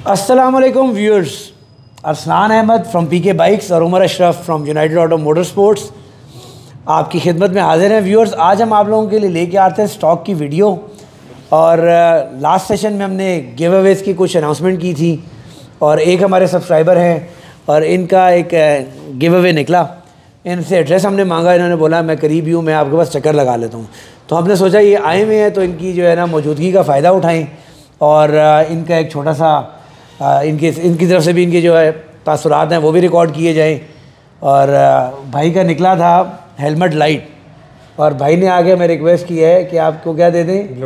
अस्सलाम वालेकुम viewers, Arsalan Ahmed from PK bikes और Umar Ashraf from united auto motor sports आपकी खिदमत में हाजिर हैं। व्यूअर्स, आज हम आप लोगों के लिए लेके आते हैं स्टॉक की वीडियो। और लास्ट सेशन में हमने गिव अवेज की कुछ अनाउंसमेंट की थी और एक हमारे सब्सक्राइबर हैं और इनका एक गिव अवे निकला। इनसे एड्रेस हमने मांगा, इन्होंने बोला मैं करीब ही हूँ, मैं आपके पास चक्कर लगा लेता हूँ। तो हमने सोचा ये आए हुए हैं तो इनकी जो है ना मौजूदगी का फ़ायदा उठाएँ और इनका एक छोटा सा इनकी तरफ से भी इनके जो है तासुरात हैं वो भी रिकॉर्ड किए जाएँ। और भाई का निकला था हेलमेट लाइट और भाई ने आगे हमें रिक्वेस्ट की है कि आपको क्या दे दें,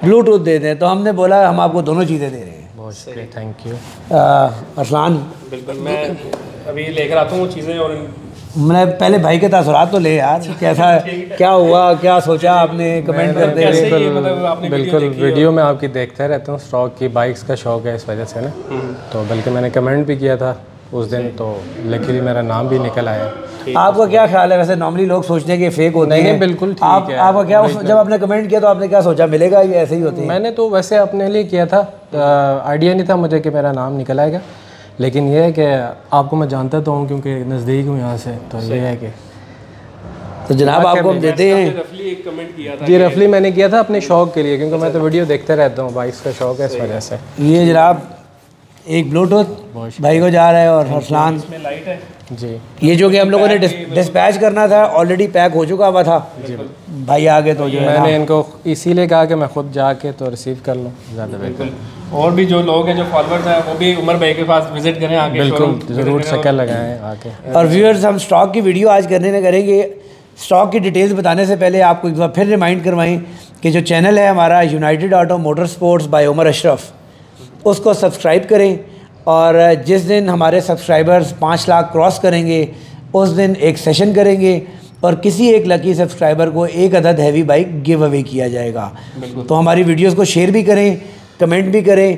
ब्लूटूथ दे दें। तो हमने बोला हम आपको दोनों चीज़ें दे रहे हैं। बहुत शुक्रिया, थैंक यू। अरसलान, बिल्कुल मैं अभी लेकर आता हूँ चीज़ें। और मैं पहले भाई के तासुरात तो ले यार, कैसा क्या हुआ, क्या सोचा आपने, कमेंट करते हुए। बिल्कुल वीडियो में आपकी देखते रहता हूँ, स्टॉक की बाइक्स का शौक है इस वजह से ना। तो बल्कि मैंने कमेंट भी किया था उस दिन, तो लकीली मेरा नाम भी निकल आया। आपका क्या ख्याल है? वैसे नॉर्मली लोग सोचते हैं कि फेक होते हैं। नहीं, बिल्कुल ठीक है। आपका क्या, जब आपने कमेंट किया तो आपने क्या सोचा, मिलेगा ये ऐसे ही होते हैं? मैंने तो वैसे अपने लिए किया था, आइडिया नहीं था मुझे कि मेरा नाम निकल आएगा। लेकिन ये है कि आपको मैं जानता तो हूँ क्योंकि नज़दीक हूँ यहाँ से, तो ये है कि तो जनाब आपको हम देते हैं। रफली एक कमेंट किया था, जी रफली मैंने किया था अपने शौक के लिए, क्योंकि मैं तो वीडियो देखते रहता हूँ, बाइक्स का शौक है इस वजह से। ये जनाब एक ब्लूटूथ भाई को जा रहा है और अरसलान इसमें लाइट है जी। ये जो कि हम लोगों ने डिस्पैच करना था ऑलरेडी पैक हो चुका हुआ था। भाई आगे तो जो है मैंने इनको इसीलिए कहा कि मैं खुद जाके तो रिसीव कर लूँ, ज़्यादा बेहतर। और भी जो लोग हैं, जो फॉलोअर्स हैं, वो भी उमर भाई के पास विजिट करें आके। बिल्कुल ज़रूर चक्कर लगाएं आके। और व्यूअर्स, हम स्टॉक की वीडियो आज करने करेंगे। स्टॉक की डिटेल्स बताने से पहले आपको एक बार फिर रिमाइंड करवाएं कि जो चैनल है हमारा United auto motor Sports by Umar Ashraf, उसको सब्सक्राइब करें। और जिस दिन हमारे सब्सक्राइबर्स 5 लाख क्रॉस करेंगे उस दिन एक सेशन करेंगे और किसी एक लकी सब्सक्राइबर को एक अदद हैवी बाइक गिव अवे किया जाएगा। तो हमारी वीडियोस को शेयर भी करें, कमेंट भी करें,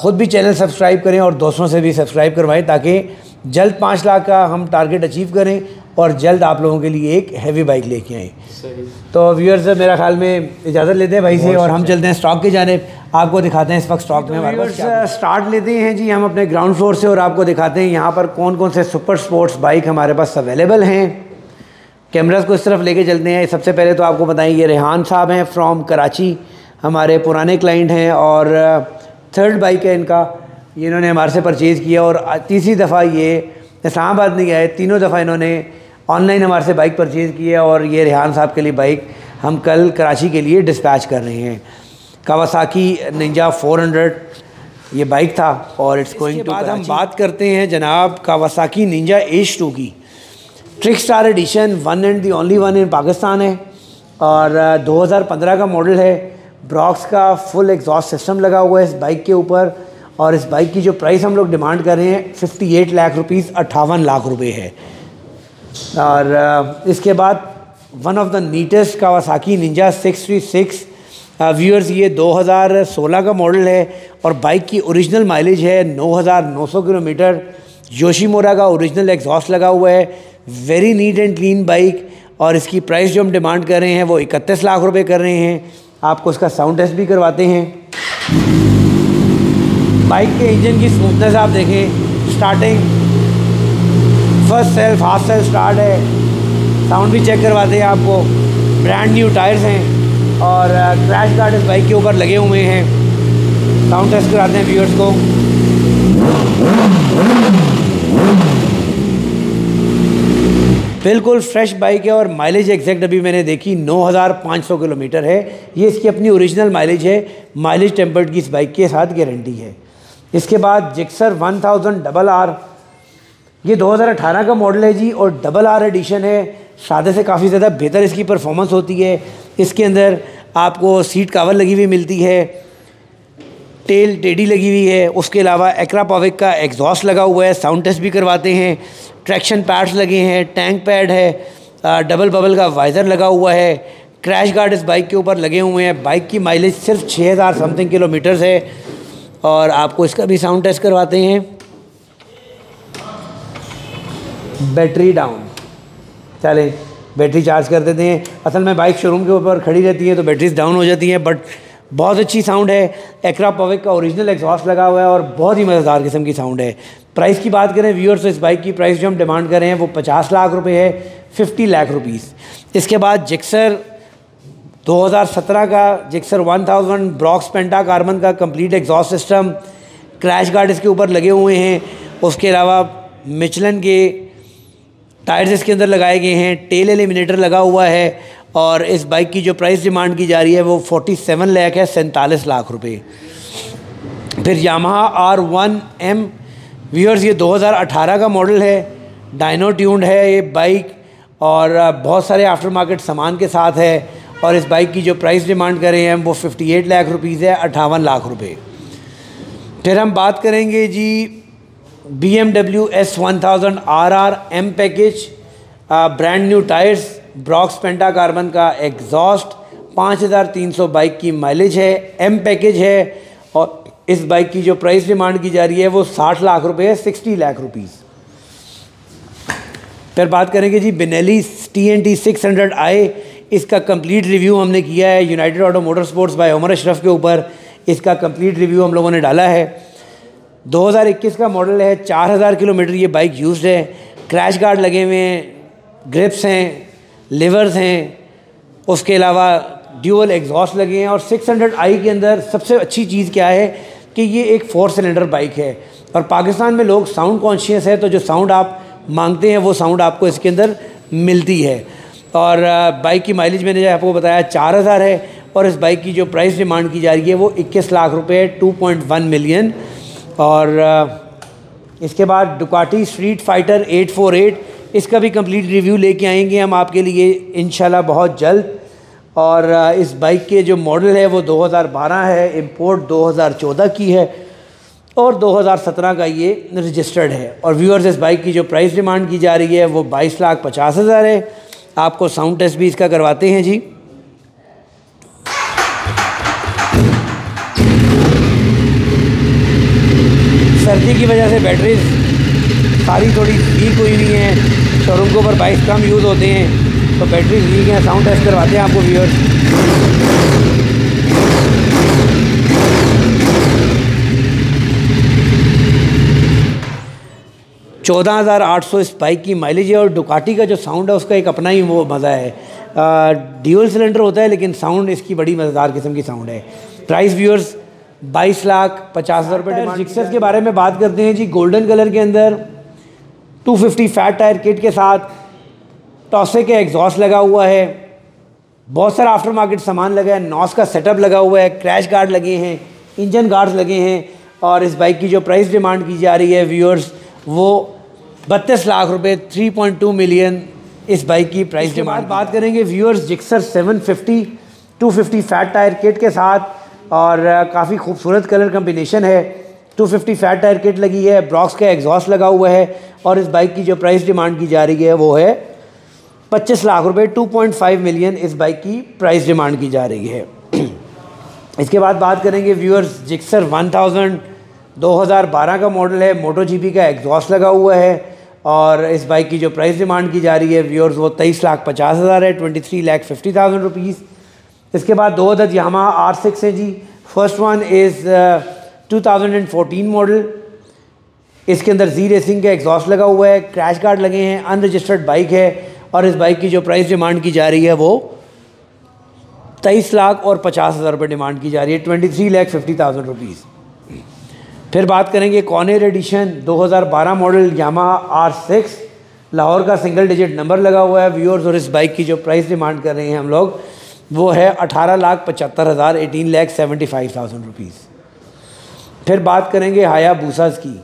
ख़ुद भी चैनल सब्सक्राइब करें और दोस्तों से भी सब्सक्राइब करवाएं ताकि जल्द 5 लाख का हम टारगेट अचीव करें और जल्द आप लोगों के लिए एक हैवी बाइक लेके आएँ। तो व्यूअर्स, मेरा ख्याल में इजाज़त लेते हैं भाई से और हम चलते हैं स्टॉक की जानिब। आपको दिखाते हैं इस वक्त स्टॉक में हमारे पास स्टार्ट लेते हैं जी हम अपने ग्राउंड फ्लोर से और आपको दिखाते हैं यहाँ पर कौन कौन से सुपर स्पोर्ट्स बाइक हमारे पास अवेलेबल हैं। कैमरास को इस तरफ लेके चलते हैं। सबसे पहले तो आपको बताएं, ये रेहान साहब हैं फ्रॉम कराची, हमारे पुराने क्लाइंट हैं और थर्ड बाइक है इनका। ये इन्होंने हमारे से परचेज़ किया और तीसरी दफ़ा ये इस्लामाबाद नहीं आए, तीनों दफ़ा इन्होंने ऑनलाइन हमारे से बाइक परचेज़ की है। और ये रेहान साहब के लिए बाइक हम कल कराची के लिए डिस्पैच कर रहे हैं। कावासाकी निंजा 400 ये बाइक था और इट्स गोइंग टू। बाद हम बात करते हैं जनाब कावासाकी निंजा H2 की। Trick star edition, one and the only one in Pakistan है और 2015 का मॉडल है। ब्रॉक्स का फुल एग्जॉस्ट सिस्टम लगा हुआ है इस बाइक के ऊपर और इस बाइक की जो प्राइस हम लोग डिमांड कर रहे हैं 58 लाख रुपीज़, 58 लाख रुपए है। और इसके बाद one of the neatest Kawasaki Ninja 636 viewers, ये 2016 का मॉडल है और बाइक की ओरिजिनल माइलेज है 9,900 किलोमीटर। योशीमुरा का ओरिजिनल एग्जॉस्ट लगा हुआ है। Very neat and clean bike और इसकी प्राइस जो हम डिमांड कर रहे हैं वो 31 लाख रुपए कर रहे हैं। आपको इसका साउंड टेस्ट भी करवाते हैं। बाइक के इंजन की स्मूथनेस आप देखें, starting first self half self start है। साउंड भी चेक करवाते हैं आपको। ब्रांड न्यू टायर्स हैं और क्रैश गार्ड इस बाइक के ऊपर लगे हुए हैं। साउंड टेस्ट कराते हैं व्यूअर्स को। बिल्कुल फ्रेश बाइक है और माइलेज एग्जैक्ट अभी मैंने देखी 9,500 किलोमीटर है। ये इसकी अपनी ओरिजिनल माइलेज है। माइलेज टेम्पर्ड की इस बाइक के साथ गारंटी है। इसके बाद जिक्सर 1000 RR, ये 2018 का मॉडल है जी और RR एडिशन है। सादे से काफ़ी ज़्यादा बेहतर इसकी परफॉर्मेंस होती है। इसके अंदर आपको सीट कवर लगी हुई मिलती है, टेल टेडी लगी हुई है। उसके अलावा एक्रापॉविक का एग्जॉस्ट लगा हुआ है। साउंड टेस्ट भी करवाते हैं। ट्रैक्शन पैड्स लगे हैं, टैंक पैड है, डबल बबल का वाइज़र लगा हुआ है। क्रैश गार्ड इस बाइक के ऊपर लगे हुए हैं। बाइक की माइलेज सिर्फ 6,000 समथिंग किलोमीटर्स है और आपको इसका भी साउंड टेस्ट करवाते हैं। बैटरी डाउन, चलें बैटरी चार्ज कर देते हैं। असल में बाइक शोरूम के ऊपर खड़ी रहती है तो बैटरीज डाउन हो जाती हैं, बट बहुत अच्छी साउंड है। एक्रा पविक का ओरिजिनल एग्जॉस्ट लगा हुआ है और बहुत ही मज़ेदार किस्म की साउंड है। प्राइस की बात करें व्यूअर्स, तो इस बाइक की प्राइस जो हम डिमांड कर रहे हैं वो 50 लाख रुपए है, 50 लाख रुपीज़। इसके बाद जिक्सर 2017 का जिक्सर 1000 ब्रॉक्स पेंटा कार्बन का complete exhaust system, crash guard इसके ऊपर लगे हुए हैं। उसके अलावा मिचलन के टायर्स इसके अंदर लगाए गए हैं, टेल एलिमिनेटर लगा हुआ है और इस बाइक की जो प्राइस डिमांड की जा रही है वो 47 लाख है, 47 लाख रुपए। फिर यामाहा R1M व्यूअर्स, ये 2018 का मॉडल है, डायनो ट्यून्ड है ये बाइक और बहुत सारे आफ्टर मार्केट सामान के साथ है और इस बाइक की जो प्राइस डिमांड कर रहे हैं वो 58 लाख रुपीज़ है, 58 लाख रुपए। फिर हम बात करेंगे जी BMW S1000 RR M package, brand new tyres, Brocks penta carbon का एग्जॉस्ट, 5300 बाइक की माइलेज है, M पैकेज है और इस बाइक की जो प्राइस डिमांड की जा रही है वो 60 लाख रुपए है, 60 लाख रुपीज़। फिर बात करेंगे जी बेनेली TNT 600i, इसका कंप्लीट रिव्यू हमने किया है United auto motor Sports by Umar Ashraf के ऊपर। इसका कंप्लीट रिव्यू हम लोगों ने डाला है। 2021 का मॉडल है, 4000 किलोमीटर ये बाइक यूज्ड है। क्रैश गार्ड लगे हुए हैं, ग्रिप्स हैं, लिवर्स हैं, उसके अलावा ड्यूअल एग्जॉस्ट लगे हैं और 600i के अंदर सबसे अच्छी चीज़ क्या है कि ये एक 4 सिलेंडर बाइक है और पाकिस्तान में लोग साउंड कॉन्शियस है, तो जो साउंड आप मांगते हैं वो साउंड आपको इसके अंदर मिलती है। और बाइक की माइलेज मैंने जो आपको बताया 4000 है और इस बाइक की जो प्राइस डिमांड की जा रही है वो 21 लाख रुपए, 2.1 मिलियन। और इसके बाद डुकाटी स्ट्रीट फाइटर 848, इसका भी कंप्लीट रिव्यू लेके आएंगे हम आपके लिए इंशाल्लाह बहुत जल्द। और इस बाइक के जो मॉडल है वो 2012 है, इंपोर्ट 2014 की है और 2017 का ये रजिस्टर्ड है। और व्यूअर्स, इस बाइक की जो प्राइस डिमांड की जा रही है वो 22,50,000 है। आपको साउंड टेस्ट भी इसका करवाते हैं जी। सर्दी की वजह से बैटरीज सारी थोड़ी वीक हुई हुई हैं, शोरूम के ऊपर बाइक कम यूज़ होते हैं तो बैटरीज वीक हैं। साउंड टेस्ट करवाते हैं आपको व्यूअर्स। 14,800 इस बाइक की माइलेज है और डुकाटी का जो साउंड है उसका एक अपना ही वो मज़ा है। ड्यूअल सिलेंडर होता है लेकिन साउंड इसकी बड़ी मज़ेदार किस्म की साउंड है। प्राइस व्यूअर्स 22,50,000 रुपये। जिक्सर के बारे में बात करते हैं जी। गोल्डन कलर के अंदर 250 फैट टायर किट के साथ टॉसे के एग्जॉस्ट लगा हुआ है, बहुत सारा आफ्टर मार्केट सामान लगा है, नॉस का सेटअप लगा हुआ है, क्रैश गार्ड लगे हैं, इंजन गार्ड्स लगे हैं और इस बाइक की जो प्राइस डिमांड की जा रही है व्यूअर्स वो 32 लाख रुपए, 3.2 मिलियन इस बाइक की प्राइस डिमांड। बात करेंगे viewers Gixxer 750 250 fat tyre kit के साथ और काफ़ी खूबसूरत कलर कम्बिनेशन है। 250 फैट टायर किट लगी है, ब्रॉक्स का एग्जॉस्ट लगा हुआ है और इस बाइक की जो प्राइस डिमांड की जा रही है वो है 25 लाख रुपए, 2.5 मिलियन इस बाइक की प्राइस डिमांड की जा रही है। इसके बाद बात करेंगे व्यूअर्स जिक्सर 1000 2012 का मॉडल है, मोटो जीपी का एग्जॉस्ट लगा हुआ है और इस बाइक की जो प्राइस डिमांड की जा रही है व्यूअर्स वो 23,50,000 है, 23,50,000 रुपीज़। इसके बाद 2 अदद यामाहा R6 है जी। फर्स्ट वन इज़ 2014 मॉडल, इसके अंदर जी रेसिंग का एग्जॉस्ट लगा हुआ है, क्रैश गार्ड लगे हैं, अनरजिस्टर्ड बाइक है और इस बाइक की जो प्राइस डिमांड की जा रही है वो 23,50,000 रुपये डिमांड की जा रही है, 23,50,000 रुपीज़। फिर बात करेंगे corner edition 2012 model Yamaha R6, Lahore का सिंगल डिजिट नंबर लगा हुआ है व्यूअर्स और इस बाइक की जो प्राइस डिमांड कर रहे हैं हम लोग वो है 18,75,000, 18,75,000 रुपीज़। फिर बात करेंगे हायाबूसास की।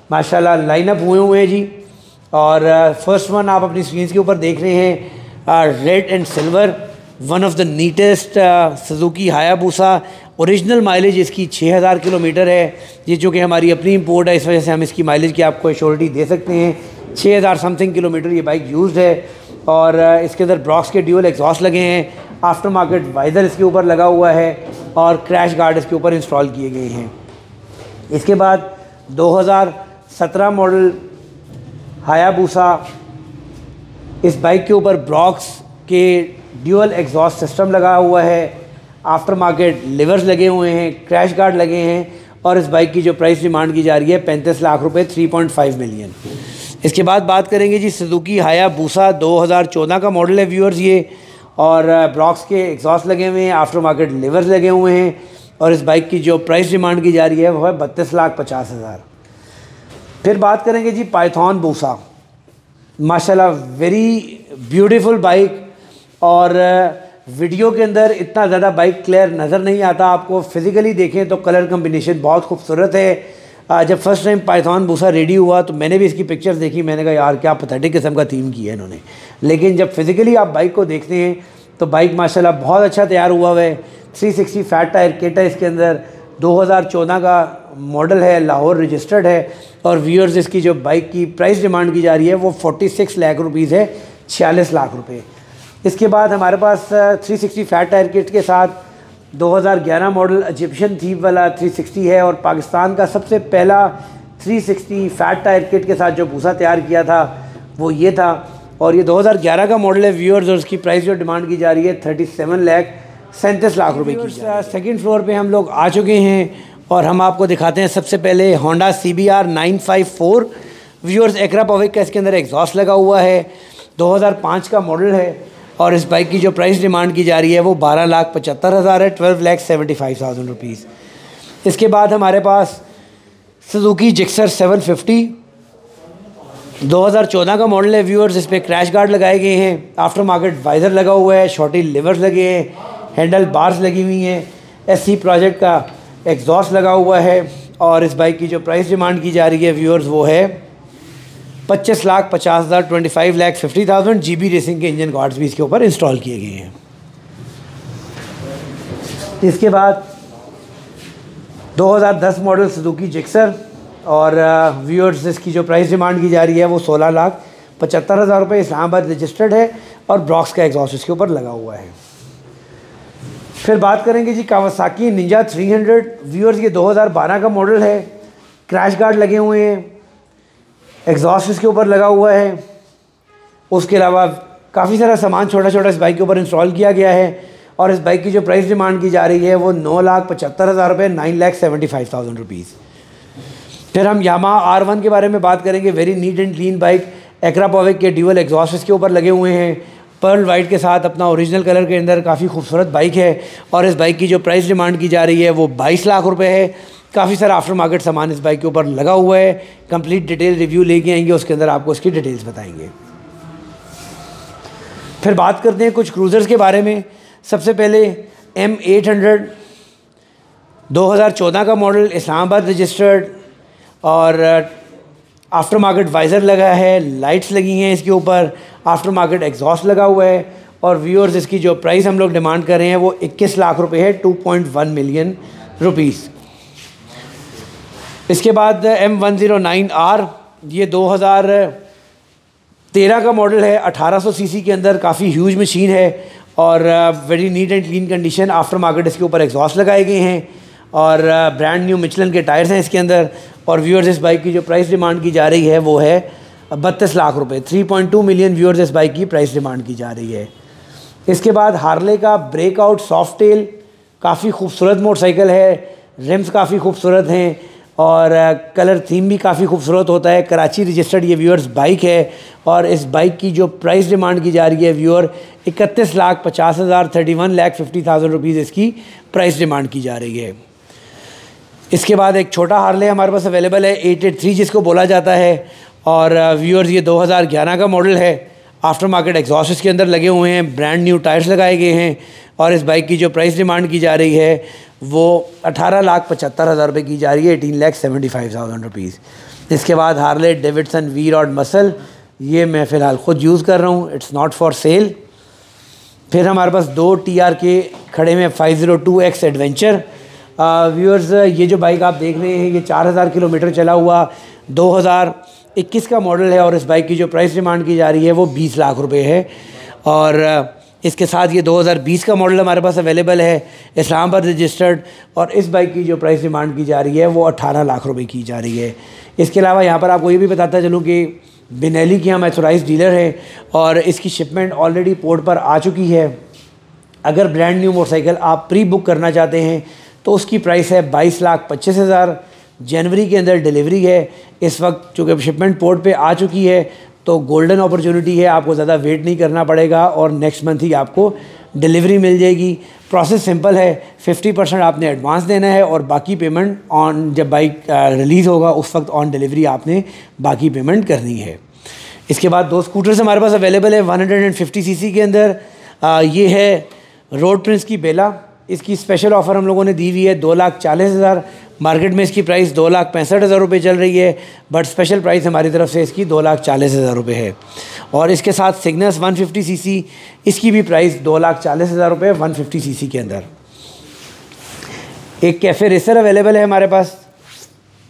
माशाल्लाह लाइनअप हुए हैं जी और फर्स्ट वन आप अपनी स्क्रीन के ऊपर देख रहे हैं, red and silver, one of the neatest Suzuki Hayabusa. Original mileage इसकी 6,000 किलोमीटर है, ये जो कि हमारी अपनी इंपोर्ट है, इस वजह से हम इसकी माइलेज की आपको एश्योरिटी दे सकते हैं। 6,000 समथिंग किलोमीटर ये बाइक यूज्ड है और इसके अंदर ब्रॉक्स के ड्यूअल एग्जॉस्ट लगे हैं, आफ्टर मार्केट वाइजर इसके ऊपर लगा हुआ है और क्रैश गार्ड इसके ऊपर इंस्टॉल किए गए हैं। इसके बाद 2017 मॉडल हायाबूसा, इस बाइक के ऊपर ब्रॉक्स के ड्यूअल एग्जॉस्ट सिस्टम लगा हुआ है, आफ्टर मार्केट लिवर्स लगे हुए हैं, क्रैश गार्ड लगे हैं, और इस बाइक की जो प्राइस डिमांड की जा रही है 35 लाख रुपए, 3.5 मिलियन। इसके बाद बात करेंगे जी सुजुकी हायाबुसा 2014 का मॉडल है व्यूअर्स ये, और ब्रॉक्स के एग्जॉस्ट लगे हुए हैं, आफ्टर मार्केट लिवर्स लगे हुए हैं, और इस बाइक की जो प्राइस डिमांड की जा रही है वो है 32,50,000। फिर बात करेंगे जी पाइथन बूसा, माशाल्लाह वेरी ब्यूटीफुल बाइक, और वीडियो के अंदर इतना ज़्यादा बाइक क्लियर नज़र नहीं आता, आपको फिज़िकली देखें तो कलर कम्बिनेशन बहुत खूबसूरत है। जब फर्स्ट टाइम पाइथन बूसा रेडी हुआ तो मैंने भी इसकी पिक्चर्स देखी, मैंने कहा यार क्या पैथेटिक किस्म का थीम किया है इन्होंने, लेकिन जब फिज़िकली आप बाइक को देखते हैं तो बाइक माशाल्लाह बहुत अच्छा तैयार हुआ है। 360 फैट टायर किट है इसके अंदर, 2014 का मॉडल है, लाहौर रजिस्टर्ड है, और व्यूअर्स इसकी जो बाइक की प्राइस डिमांड की जा रही है वो 46 लाख रुपीज़ है, 46 लाख रुपए। इसके बाद हमारे पास 360 फैट टायर किट के साथ 2011 मॉडल इजिप्शियन थीम वाला 360 है, और पाकिस्तान का सबसे पहला 360 फैट टायर किट के साथ जो बूसा तैयार किया था वो ये था, और ये 2011 का मॉडल है व्यूअर्स, और उसकी प्राइस जो डिमांड की जा रही है 37 लाख रुपए की। सेकंड फ्लोर पे हम लोग आ चुके हैं और हम आपको दिखाते हैं सबसे पहले होंडा CBR 954 व्यूअर्स, एक्रा पविक का इसके अंदर एग्जॉस्ट लगा हुआ है, 2005 का मॉडल है, और इस बाइक की जो प्राइस डिमांड की जा रही है वो 12,75,000 है, 12,75,000 रुपीज़। इसके बाद हमारे पास सुजुकी जिक्सर 750 2014 का मॉडल है व्यूअर्स, इस पर क्रैश गार्ड लगाए गए हैं, आफ्टर मार्केट वाइज़र लगा हुआ है, शॉर्टी लिवर्स लगे हैं, हैंडल बार्स लगी हुई हैं, SC प्रोजेक्ट का एग्जॉस्ट लगा हुआ है, और इस बाइक की जो प्राइस डिमांड की जा रही है व्यूअर्स वो है 25,50,000, 25,50,000। GB रेसिंग के इंजन गार्ड्स भी इसके ऊपर इंस्टॉल किए गए हैं। इसके बाद 2010 मॉडल सुजुकी जिक्सर, और व्यूअर्स इसकी जो प्राइस डिमांड की जा रही है वो 16,75,000 रुपये, इस्लामाबाद रजिस्टर्ड है, और ब्रॉक्स का एग्जॉस्ट इसके ऊपर लगा हुआ है। फिर बात करेंगे जी कावासाकी निंजा 300 व्यूअर्स, ये 2012 का मॉडल है, क्रैश गार्ड लगे हुए हैं, एग्जॉस्ट इसके ऊपर लगा हुआ है, उसके अलावा काफ़ी सारा सामान छोटा छोटा इस बाइक के ऊपर इंस्टॉल किया गया है, और इस बाइक की जो प्राइस डिमांड की जा रही है वो 9,75,000 रुपये, 9,75,000 रुपीज़। फिर हम यामाहा R1 के बारे में बात करेंगे, very neat and clean bike, Akrapovic के ड्यूअल एग्जॉस्ट इसके ऊपर लगे हुए हैं, पर्ल वाइट के साथ अपना ओरिजिनल कलर के अंदर काफ़ी खूबसूरत बाइक है, और इस बाइक की जो प्राइस डिमांड की जा रही है वो 22 लाख रुपए है। काफ़ी सारा आफ्टर मार्केट सामान इस बाइक के ऊपर लगा हुआ है, कंप्लीट डिटेल रिव्यू लेके आएंगे, उसके अंदर आपको इसकी डिटेल्स बताएंगे। फिर बात करते हैं कुछ क्रूज़र्स के बारे में। सबसे पहले M800 2014 का मॉडल, इस्लामाबाद रजिस्टर्ड, और आफ्टर मार्केट वाइज़र लगा है, लाइट्स लगी हैं इसके ऊपर, आफ्टर मार्केट एग्जॉस्ट लगा हुआ है, और व्यूअर्स इसकी जो प्राइस हम लोग डिमांड कर रहे हैं वो 21 लाख रुपए है, 2.1 मिलियन रुपीज़। इसके बाद M109R, ये 2013 का मॉडल है, 1800 सीसी के अंदर, काफ़ी ह्यूज मशीन है, और very neat and clean condition, after market इसके ऊपर एग्जॉस्ट लगाए गए हैं, और ब्रांड न्यू मिचलन के टायर्स हैं इसके अंदर, और व्यूअर्स इस बाइक की जो प्राइस डिमांड की जा रही है वो है 32 लाख रुपए, 3.2 मिलियन व्यूअर्स इस बाइक की प्राइस डिमांड की जा रही है। इसके बाद हार्ले का ब्रेकआउट सॉफ्ट टेल, काफ़ी खूबसूरत मोटरसाइकिल है, रिम्स काफ़ी खूबसूरत हैं, और कलर थीम भी काफ़ी खूबसूरत होता है, कराची रजिस्टर्ड ये व्यूअर्स बाइक है, और इस बाइक की जो प्राइस डिमांड की जा रही है व्यूअर 31,50,000, 31,50,000 रुपीज़ इसकी प्राइस डिमांड की जा रही है। इसके बाद एक छोटा हार्ले हमारे पास अवेलेबल है, 883 जिसको बोला जाता है, और व्यूअर्स ये 2011 का मॉडल है, आफ्टर मार्केट एग्जॉस्ट इसके अंदर लगे हुए हैं, ब्रांड न्यू टायर्स लगाए गए हैं, और इस बाइक की जो प्राइस डिमांड की जा रही है वो 18,75,000 रुपये की जा रही है, 18,75,000 रुपीज़। इसके बाद Harley Davidson V Rod Muscle, ये मैं फ़िलहाल ख़ुद यूज़ कर रहा हूँ, इट्स नॉट फॉर सेल। फिर हमारे पास 2 TRK खड़े में 502X एडवेंचर। व्यूअर्स ये जो बाइक आप देख रहे हैं ये 4,000 किलोमीटर चला हुआ 2021 का मॉडल है, और इस बाइक की जो प्राइस डिमांड की जा रही है वो 20 लाख रुपए है, और इसके साथ ये 2020 का मॉडल हमारे पास अवेलेबल है, इस्लामाबाद रजिस्टर्ड, और इस बाइक की जो प्राइस डिमांड की जा रही है वो 18 लाख रुपए की जा रही है। इसके अलावा यहाँ पर आपको ये भी बताता चलूँ कि बिनेली की हम ऑथराइज्ड डीलर हैं, और इसकी शिपमेंट ऑलरेडी पोर्ट पर आ चुकी है, अगर ब्रांड न्यू मोटरसाइकिल आप प्री बुक करना चाहते हैं तो उसकी प्राइस है 22,25,000। जनवरी के अंदर डिलीवरी है। इस वक्त चूँकि शिपमेंट पोर्ट पे आ चुकी है तो गोल्डन अपॉर्चुनिटी है, आपको ज़्यादा वेट नहीं करना पड़ेगा और नेक्स्ट मंथ ही आपको डिलीवरी मिल जाएगी। प्रोसेस सिंपल है, 50% आपने एडवांस देना है और बाकी पेमेंट ऑन जब बाइक रिलीज़ होगा उस वक्त ऑन डिलीवरी आपने बाकी पेमेंट करनी है। इसके बाद 2 स्कूटर्स हमारे पास अवेलेबल है 150 सीसी के अंदर। ये है रोड प्रिंस की बेला, इसकी स्पेशल ऑफ़र हम लोगों ने दी हुई है 2,40,000। मार्केट में इसकी प्राइस 2,65,000 रुपये चल रही है, बट स्पेशल प्राइस हमारी तरफ से इसकी 2,40,000 रुपये है। और इसके साथ सिग्नस 150 सीसी, इसकी भी प्राइस 2,40,000 रुपये 150 सीसी के अंदर। एक कैफ़े रेसर अवेलेबल है हमारे पास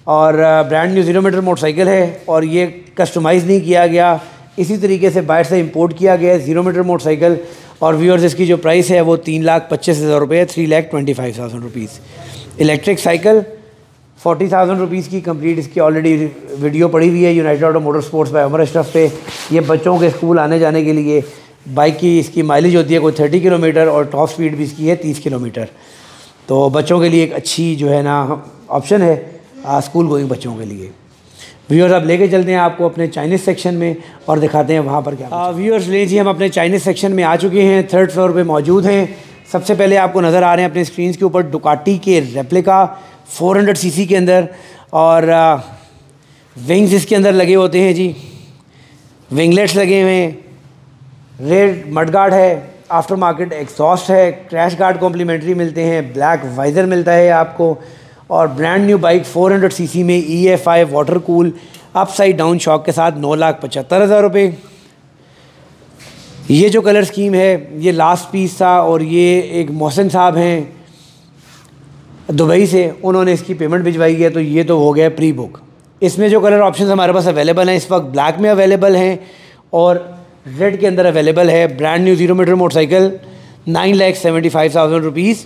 और ब्रांड न्यू 0 मीटर मोटरसाइकिल है और ये कस्टमाइज़ नहीं किया गया, इसी तरीके से बाहर से इंपोर्ट किया गया है 0 मीटर मोटरसाइकिल। और व्यूअर्स इसकी जो प्राइस है वो 3,25,000 रुपये है, 3,25,000 रुपीज़। इलेक्ट्रिक साइकिल 40,000 रुपीज़ की कंप्लीट, इसकी ऑलरेडी वीडियो पड़ी हुई है United auto motor Sports by Umar Ashraf पे। ये बच्चों के स्कूल आने जाने के लिए बाइक की इसकी माइलेज होती है कोई 30 किलोमीटर और टॉप स्पीड भी इसकी है 30 किलोमीटर। तो बच्चों के लिए एक अच्छी जो है ना ऑप्शन है स्कूल गोइंग बच्चों के लिए। व्यूअर्स अब लेके चलते हैं आपको अपने चाइनीज़ सेक्शन में और दिखाते हैं वहाँ पर क्या। व्यूअर्स ले जी, हम अपने चाइनीज़ सेक्शन में आ चुके हैं, 3rd फ्लोर पे मौजूद हैं। सबसे पहले आपको नज़र आ रहे हैं अपने स्क्रीन के ऊपर डुकाटी के रेप्लिका 400 सीसी के अंदर और विंग्स इसके अंदर लगे होते हैं जी, विंगलेट्स लगे हुए हैं, रेड मडगार्ड है, आफ्टर मार्केट एग्जॉस्ट है, क्रैश गार्ड कॉम्प्लीमेंट्री मिलते हैं, ब्लैक वाइज़र मिलता है आपको और ब्रांड न्यू बाइक 400 सीसी में EFI water cool upside down shock के साथ 9,75,000 रुपये। ये जो कलर स्कीम है ये लास्ट पीस था और ये एक मोहसिन साहब हैं दुबई से, उन्होंने इसकी पेमेंट भिजवाई है तो ये तो हो गया प्री बुक। इसमें जो कलर ऑप्शन हमारे पास अवेलेबल हैं इस वक्त ब्लैक में अवेलेबल हैं और रेड के अंदर अवेलेबल है। Brand new 0 meter motorcycle 9,75,000 rupees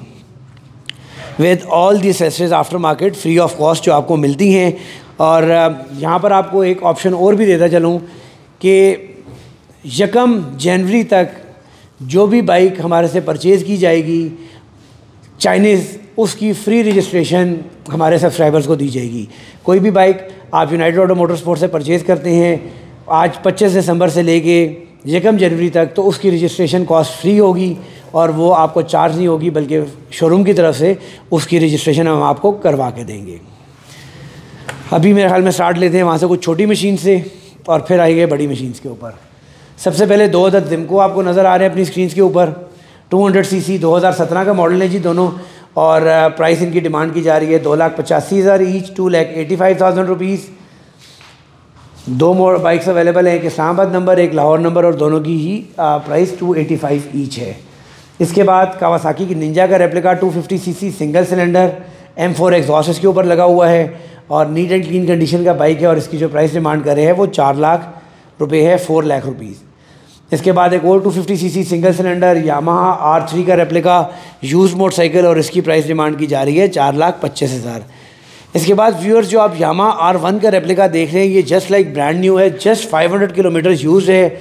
with all the accessories after market free of cost जो आपको मिलती हैं। और यहाँ पर आपको एक ऑप्शन और भी देता चलूँ कि 1 जनवरी तक जो भी बाइक हमारे से परचेज़ की जाएगी चाइनीज़, उसकी फ्री रजिस्ट्रेशन हमारे सब्सक्राइबर्स को दी जाएगी। कोई भी बाइक आप यूनाइटेड ऑटो मोटर स्पोर्ट्स से परचेज़ करते हैं आज 25 दिसंबर से लेके 1 जनवरी तक तो उसकी रजिस्ट्रेशन कॉस्ट फ्री होगी और वो आपको चार्ज नहीं होगी बल्कि शोरूम की तरफ से उसकी रजिस्ट्रेशन हम आपको करवा के देंगे। अभी मेरे ख्याल में स्टार्ट लेते हैं वहाँ से कुछ छोटी मशीन से और फिर आएंगे बड़ी मशीन्स के ऊपर। सबसे पहले 2 अदद जिमको आपको नज़र आ रहे हैं अपनी स्क्रीन के ऊपर, 200 सीसी 2017 का मॉडल है जी दोनों और प्राइस इनकी डिमांड की जा रही है 2,85,000 ईच, 2,85,000 रुपीज़। 2 मोर बाइक्स अवेलेबल हैं, एक इस्लामाबाद नंबर एक लाहौर नंबर और दोनों की ही प्राइस 285 ईच है। इसके बाद कावासाकी की निंजा का replica 250 CC single cylinder M4 exhaust इसके ऊपर लगा हुआ है और नीट एंड क्लीन कंडीशन का बाइक है और इसकी जो प्राइस डिमांड कर रहे हैं वो 4 लाख रुपये है, 4 लाख रुपीज़। इसके बाद एक और 250 CC single cylinder Yamaha R3 का रेप्लिका यूज्ड मोटरसाइकिल और इसकी प्राइस डिमांड की जा रही है 4,25,000। इसके बाद व्यूअर्स जो आप यामाहा R1 का रेप्लिका देख रहे हैं ये जस्ट लाइक ब्रांड न्यू है, जस्ट 500 किलोमीटर यूज़ है,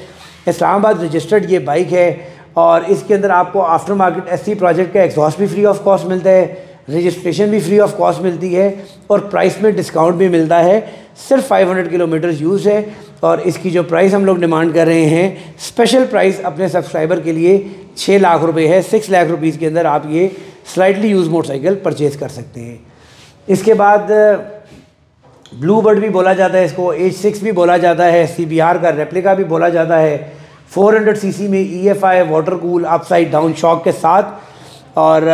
इस्लामाबाद रजिस्टर्ड ये बाइक है और इसके अंदर आपको आफ्टर मार्केट SC प्रोजेक्ट का एग्जॉस्ट भी फ्री ऑफ कॉस्ट मिलता है, रजिस्ट्रेशन भी फ्री ऑफ कॉस्ट मिलती है और प्राइस में डिस्काउंट भी मिलता है। सिर्फ 500 किलोमीटर यूज़ है और इसकी जो प्राइस हम लोग डिमांड कर रहे हैं स्पेशल प्राइस अपने सब्सक्राइबर के लिए 6 लाख रुपए है। 6 लाख रुपीज़ के अंदर आप ये स्लाइटली यूज मोटरसाइकिल परचेज़ कर सकते हैं। इसके बाद ब्लू बर्ड भी बोला जाता है इसको, H6 भी बोला जाता है, CBR का रेप्लिका भी बोला जाता है, 400 सीसी में EFI water cool upside down shock के साथ और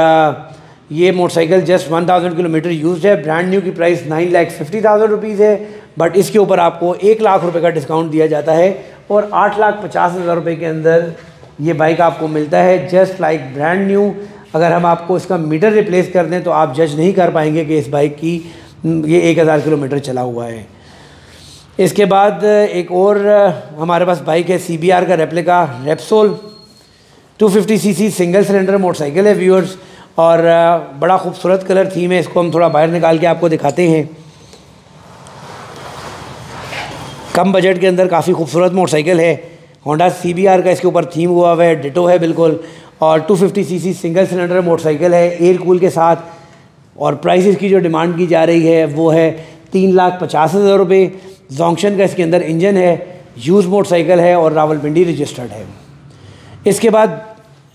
ये मोटरसाइकिल जस्ट 1000 किलोमीटर यूज्ड है। ब्रांड न्यू की प्राइस 9,50,000 रुपीज़ है बट इसके ऊपर आपको 1 लाख रुपए का डिस्काउंट दिया जाता है और 8,50,000 रुपये के अंदर ये बाइक आपको मिलता है जस्ट लाइक ब्रांड न्यू। अगर हम आपको इसका मीटर रिप्लेस कर दें तो आप जज नहीं कर पाएंगे कि इस बाइक की ये 1000 किलोमीटर चला हुआ है। इसके बाद एक और हमारे पास बाइक है CBR का replica Repsol 250 CC single cylinder motorcycle है व्यूअर्स और बड़ा खूबसूरत कलर थीम है। इसको हम थोड़ा बाहर निकाल के आपको दिखाते हैं। कम बजट के अंदर काफ़ी खूबसूरत मोटरसाइकिल है, होंडा CBR का इसके ऊपर थीम हुआ है, डिटो है बिल्कुल और 250 सीसी सिंगल सिलेंडर मोटरसाइकिल है एयर कूल के साथ, और प्राइस इसकी जो डिमांड की जा रही है वो है 3,50,000 रुपये। जोंक्शन का इसके अंदर इंजन है, यूज़ मोटरसाइकिल है और रावलपिंडी रजिस्टर्ड है। इसके बाद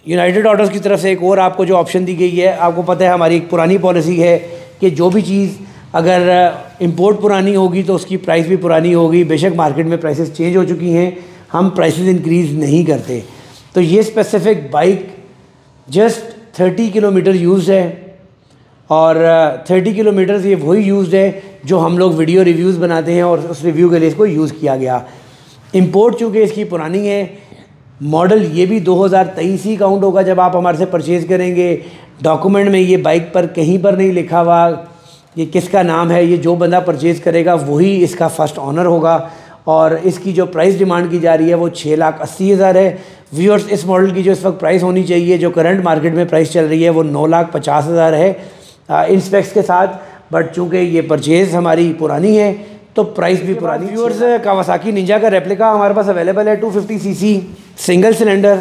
यूनाइटेड ऑटोज़ की तरफ से एक और आपको जो ऑप्शन दी गई है, आपको पता है हमारी एक पुरानी पॉलिसी है कि जो भी चीज़ अगर इंपोर्ट पुरानी होगी तो उसकी प्राइस भी पुरानी होगी। बेशक मार्केट में प्राइसेस चेंज हो चुकी हैं, हम प्राइसेस इंक्रीज़ नहीं करते। तो ये specific bike just 30 kilometre use है, और 30 किलोमीटर ये वही यूज़ है जो हम लोग वीडियो रिव्यूज़ बनाते हैं और उस रिव्यू के लिए इसको यूज़ किया गया। इंपोर्ट चूँकि इसकी पुरानी है, मॉडल ये भी 2023 ही काउंट होगा जब आप हमारे से परचेज़ करेंगे। डॉक्यूमेंट में ये बाइक पर कहीं पर नहीं लिखा हुआ ये किसका नाम है, ये जो बंदा परचेज़ करेगा वही इसका फ़र्स्ट ऑनर होगा। और इसकी जो प्राइस डिमांड की जा रही है वो 6,80,000 है। व्यूअर्स, इस मॉडल की जो इस वक्त प्राइस होनी चाहिए, जो करंट मार्केट में प्राइस चल रही है, वो 9,50,000 है इन स्पेक्स के साथ। बट चूँकि ये परचेज़ हमारी पुरानी है तो प्राइस भी पुरानी। व्यूअर्स, कावासाकी निंजा का रेप्लिका हमारे पास अवेलेबल है 250 सीसी सिंगल सिलेंडर।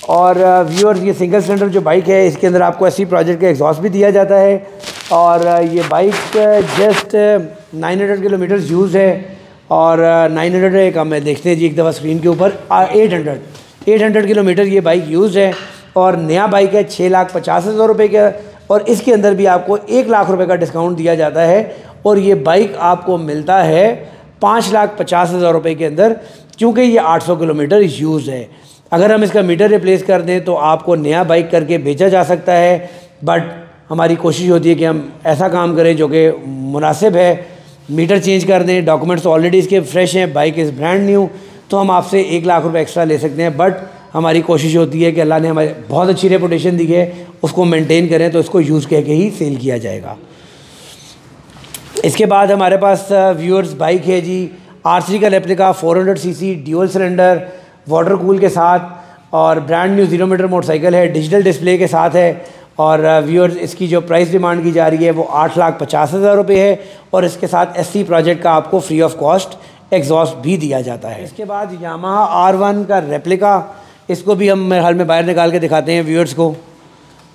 और व्यूअर्स, ये सिंगल सिलेंडर जो बाइक है इसके अंदर आपको एससी प्रोजेक्ट का एग्जॉस्ट भी दिया जाता है। और ये बाइक जस्ट 900 किलोमीटर्स यूज़ है, और 900 है कम है, देखते हैं जी एक दफ़ा स्क्रीन के ऊपर 800 किलोमीटर ये बाइक यूज़ है। और नया बाइक है 6,50,000 रुपये का, और इसके अंदर भी आपको 1,00,000 रुपये का डिस्काउंट दिया जाता है। और ये बाइक आपको मिलता है 5,50,000 रुपये के अंदर, क्योंकि ये 800 किलोमीटर यूज़ है। अगर हम इसका मीटर रिप्लेस कर दें तो आपको नया बाइक करके बेचा जा सकता है, बट हमारी कोशिश होती है कि हम ऐसा काम करें जो कि मुनासिब है। मीटर चेंज कर दें, डॉक्यूमेंट्स ऑलरेडी इसके फ्रेश हैं, बाइक इज़ ब्रांड न्यू, तो हम आपसे 1,00,000 रुपये एक्स्ट्रा ले सकते हैं। बट हमारी कोशिश होती है कि अल्लाह ने हमें बहुत अच्छी रेपुटेशन दी है, उसको मेंटेन करें तो इसको यूज़ करके ही सेल किया जाएगा। इसके बाद हमारे पास व्यूअर्स बाइक है जी R3 का replica 400 CC dual cylinder water cool के साथ, और ब्रांड न्यू 0 मीटर मोटरसाइकिल है, डिजिटल डिस्प्ले के साथ है। और व्यूअर्स, इसकी जो प्राइस डिमांड की जा रही है वो 8,50,000 रुपये है, और इसके साथ एससी प्रोजेक्ट का आपको फ्री ऑफ कॉस्ट एग्जॉस्ट भी दिया जाता है। इसके बाद यामाहा R1 का रेप्लिका, इसको भी हम मेरे हाल में बाहर निकाल के दिखाते हैं व्यूअर्स को।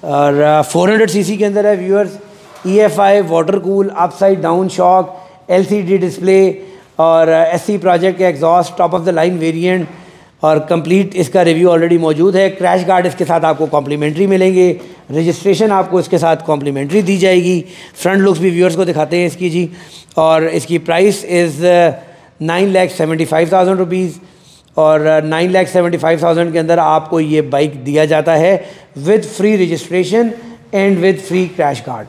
और 400 सीसी के अंदर है viewers, EFI water cool upside down shock, LCD display और एससी प्रोजेक्ट का exhaust, top of the line variant, और कंप्लीट इसका रिव्यू ऑलरेडी मौजूद है। क्रैश गार्ड इसके साथ आपको कॉम्प्लीमेंट्री मिलेंगे, रजिस्ट्रेशन आपको इसके साथ कॉम्प्लीमेंट्री दी जाएगी। फ्रंट लुक्स भी व्यूअर्स को दिखाते हैं इसकी जी, और इसकी प्राइस इज़ 9,75,000 रुपीज़, और 9,75,000 के अंदर आपको ये बाइक दिया जाता है with free registration and with free crash guard.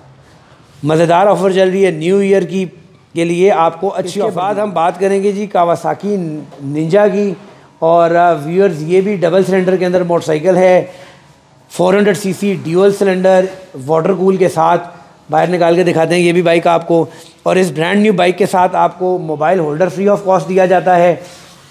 मज़ेदार ऑफ़र चल रही है न्यू ईयर की के लिए, आपको अच्छी ऑफर। बाद हम बात करेंगे जी कावासाकी निंजा की, और व्यूअर्स ये भी डबल सिलेंडर के अंदर मोटरसाइकिल है, 400 CC dual cylinder water cool के साथ। बाहर निकाल के दिखाते हैं ये भी बाइक आपको, और इस ब्रांड न्यू बाइक के साथ आपको mobile holder free of cost दिया जाता है,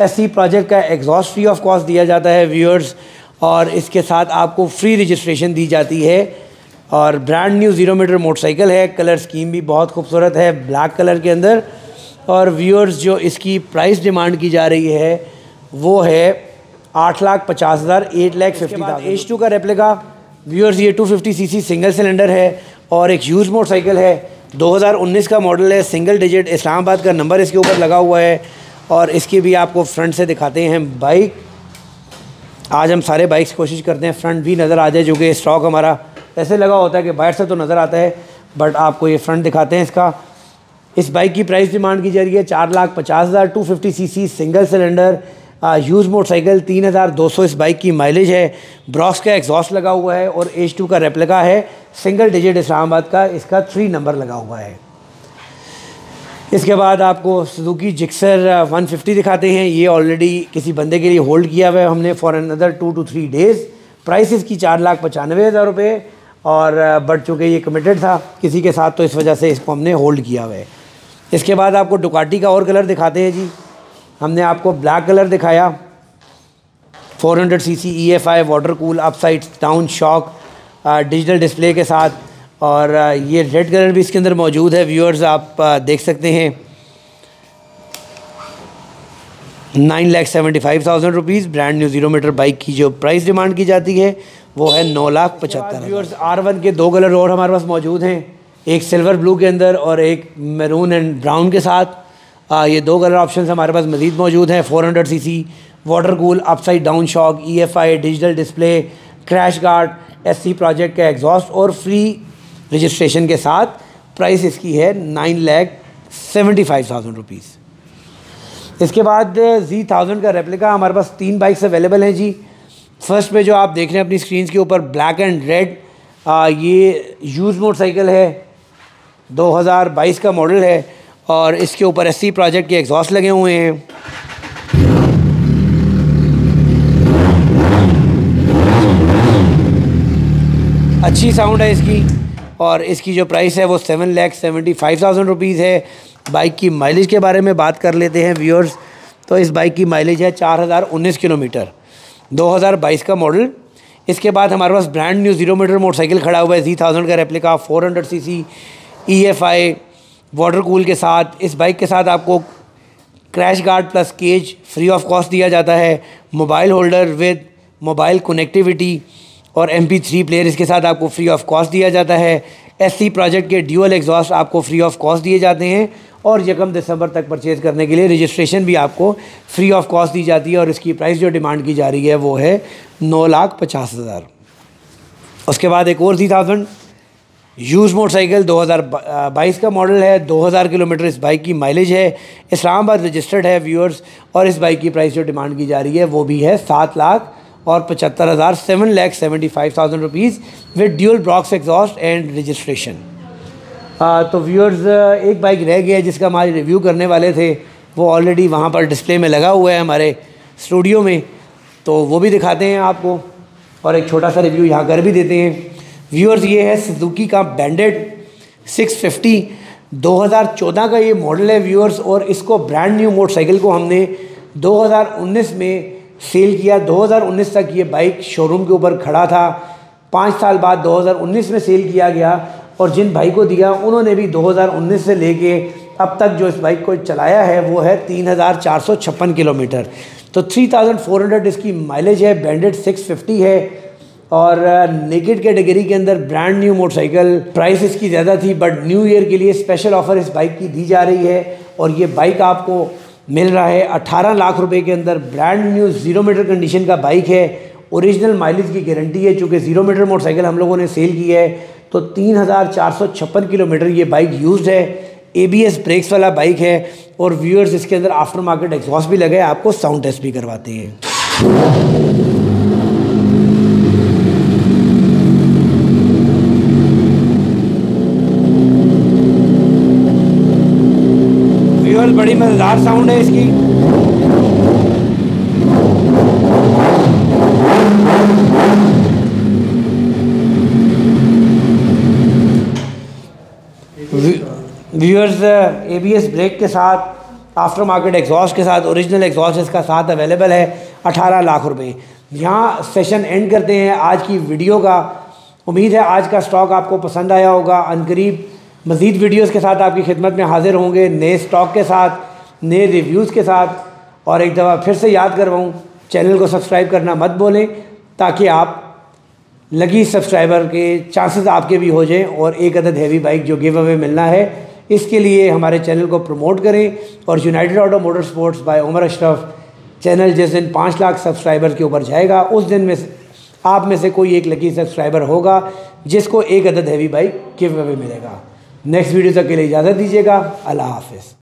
एससी प्रोजेक्ट का एग्जॉस्ट फ्री ऑफ कॉस्ट दिया जाता है व्यूअर्स, और इसके साथ आपको फ्री रजिस्ट्रेशन दी जाती है। और ब्रांड न्यू 0 मीटर मोटरसाइकिल है, कलर स्कीम भी बहुत खूबसूरत है ब्लैक कलर के अंदर। और व्यूअर्स, जो इसकी प्राइस डिमांड की जा रही है वो है 8,50,000, 8,50,000। H2 का रेप्लिका व्यूअर्स, ये 250 सीसी सिंगल सिलेंडर है और एक यूज़ मोटरसाइकिल है, 2019 का मॉडल है, सिंगल डिजिट इस्लामाबाद का नंबर इसके ऊपर लगा हुआ है। और इसकी भी आपको फ्रंट से दिखाते हैं बाइक। आज हम सारे बाइक्स कोशिश करते हैं फ्रंट भी नज़र आ जाए, जो कि स्टॉक हमारा ऐसे लगा होता है कि बाहर से तो नज़र आता है, बट आपको ये फ्रंट दिखाते हैं इसका। इस बाइक की प्राइस डिमांड की जा रही है 4,50,000, 250 CC single cylinder use motorcycle, 3,200 इस बाइक की माइलेज है, ब्रॉक्स का एग्जॉस्ट लगा हुआ है, और H2 का रेप्लिका है, सिंगल डिजिट इस्लामाबाद का, इसका 3 नंबर लगा हुआ है। इसके बाद आपको सुजुकी जिक्सर 150 दिखाते हैं। ये ऑलरेडी किसी बंदे के लिए होल्ड किया हुआ है हमने for another 2 to 3 days. Price इसकी 4,95,000 रुपये, और बट चूँकि ये कमिटेड था किसी के साथ तो इस वजह से इसको हमने होल्ड किया हुआ है। इसके बाद आपको डुकाटी का और कलर दिखाते हैं जी। हमने आपको ब्लैक कलर दिखाया, 400 CC EFI water cool upside down shock digital display के साथ, और ये रेड कलर भी इसके अंदर मौजूद है व्यूअर्स, आप देख सकते हैं। 9,75,000 rupees brand new 0 meter bike की जो प्राइस डिमांड की जाती है वो है 9,75,000। व्यूअर्स R1 के 2 कलर और हमारे पास मौजूद हैं, एक सिल्वर ब्लू के अंदर और एक मैरून एंड ब्राउन के साथ। ये 2 कलर ऑप्शन हमारे पास मज़ीद मौजूद हैं। 400 cc water cool, upside down shock, EFI digital display, crash guard, SC project का एग्जॉस्ट और फ्री रजिस्ट्रेशन के साथ। प्राइस इसकी है 9,75,000 रुपीज़। इसके बाद Z1000 का रेप्लिका हमारे पास 3 बाइक्स अवेलेबल हैं जी। फर्स्ट पे जो आप देख रहे हैं अपनी स्क्रीन के ऊपर ब्लैक एंड रेड, ये यूज़ मोटरसाइकिल है, 2022 का मॉडल है और इसके ऊपर SC प्रोजेक्ट के एग्जॉस्ट लगे हुए हैं। अच्छी साउंड है इसकी और इसकी जो प्राइस है वो 7,75,000 रुपीज़ है। बाइक की माइलेज के बारे में बात कर लेते हैं व्यूअर्स। तो इस बाइक की माइलेज है 4,019 किलोमीटर, 2022 का मॉडल। इसके बाद हमारे पास ब्रांड न्यू 0 मीटर मोटरसाइकिल खड़ा हुआ है Z1000 का replica, 400 cc EFI water cool के साथ। इस बाइक के साथ आपको crash guard plus cage free of cost दिया जाता है, mobile holder with mobile connectivity और MP3 प्लेयर इसके साथ आपको फ्री ऑफ कॉस्ट दिया जाता है। SC प्रोजेक्ट के ड्यूअल एग्जॉस्ट आपको फ्री ऑफ कॉस्ट दिए जाते हैं और 1 दिसंबर तक परचेज़ करने के लिए रजिस्ट्रेशन भी आपको फ्री ऑफ कॉस्ट दी जाती है और इसकी प्राइस जो डिमांड की जा रही है वो है 9,50,000। उसके बाद एक और Z1000 यूज़ मोटरसाइकिल 2022 का मॉडल है, 2000 किलोमीटर इस बाइक की माइलेज है, इस्लामाबाद रजिस्टर्ड है व्यूअर्स। और इस बाइक की प्राइस जो डिमांड की जा रही है वो भी है 7,75,000, 7,75,000 rupees with dual Brocks exhaust and registration. तो व्यूअर्स एक बाइक रह गया है जिसका हमारे रिव्यू करने वाले थे, वो ऑलरेडी वहाँ पर डिस्प्ले में लगा हुआ है हमारे स्टूडियो में, तो वो भी दिखाते हैं आपको और एक छोटा सा रिव्यू यहाँ कर भी देते हैं व्यूअर्स। ये है सुजुकी का बैंडेट 650, 2014 का ये मॉडल है व्यूअर्स और इसको ब्रांड न्यू मोटरसाइकिल को हमने 2019 में सेल किया। 2019 तक ये बाइक शोरूम के ऊपर खड़ा था, 5 साल बाद 2019 में सेल किया गया और जिन भाई को दिया उन्होंने भी 2019 से लेके अब तक जो इस बाइक को चलाया है वो है 3,456 किलोमीटर। तो 3,400 इसकी माइलेज है, बैंडेड 650 है और नेकेड कैटेगरी के अंदर ब्रांड न्यू मोटरसाइकिल। प्राइस इसकी ज़्यादा थी बट न्यू ईयर के लिए स्पेशल ऑफ़र इस बाइक की दी जा रही है और ये बाइक आपको मिल रहा है 18 लाख रुपए के अंदर। ब्रांड न्यू 0 मीटर कंडीशन का बाइक है, ओरिजिनल माइलेज की गारंटी है। चूँकि 0 मीटर मोटरसाइकिल हम लोगों ने सेल की है तो 3,456 किलोमीटर ये बाइक यूज्ड है, ABS ब्रेक्स वाला बाइक है और व्यूअर्स इसके अंदर आफ्टर मार्केट एग्जॉस्ट भी लगे, आपको साउंड टेस्ट भी करवाते हैं। व्यूअर्स बड़ी मज़ेदार साउंड है इसकी। व्यूअर्स ABS ब्रेक के साथ आफ्टर मार्केट एग्जॉस्ट के साथ ओरिजिनल एग्जॉस्ट इसका साथ अवेलेबल है, 18 लाख रुपए। यहाँ सेशन एंड करते हैं आज की वीडियो का। उम्मीद है आज का स्टॉक आपको पसंद आया होगा। अनकरीब मज़ीद वीडियोस के साथ आपकी खिदमत में हाजिर होंगे, नए स्टॉक के साथ, नए रिव्यूज़ के साथ। और एक दफ़ा फिर से याद करवाऊँ, चैनल को सब्सक्राइब करना मत भूलें ताकि आप लगी सब्सक्राइबर के चांसेस आपके भी हो जाएं और एक अदद हैवी बाइक जो गिव अवे मिलना है इसके लिए हमारे चैनल को प्रमोट करें। और United auto motor Sports by Umar Ashraf channel जिस दिन 5 लाख सब्सक्राइबर के ऊपर जाएगा उस दिन में आप में से कोई एक लकी सब्सक्राइबर होगा जिसको एक अदद हैवी बाइक गिव अवे मिलेगा। नेक्स्ट वीडियो तक के लिए इजाज़त दीजिएगा। अल्लाह हाफिज़।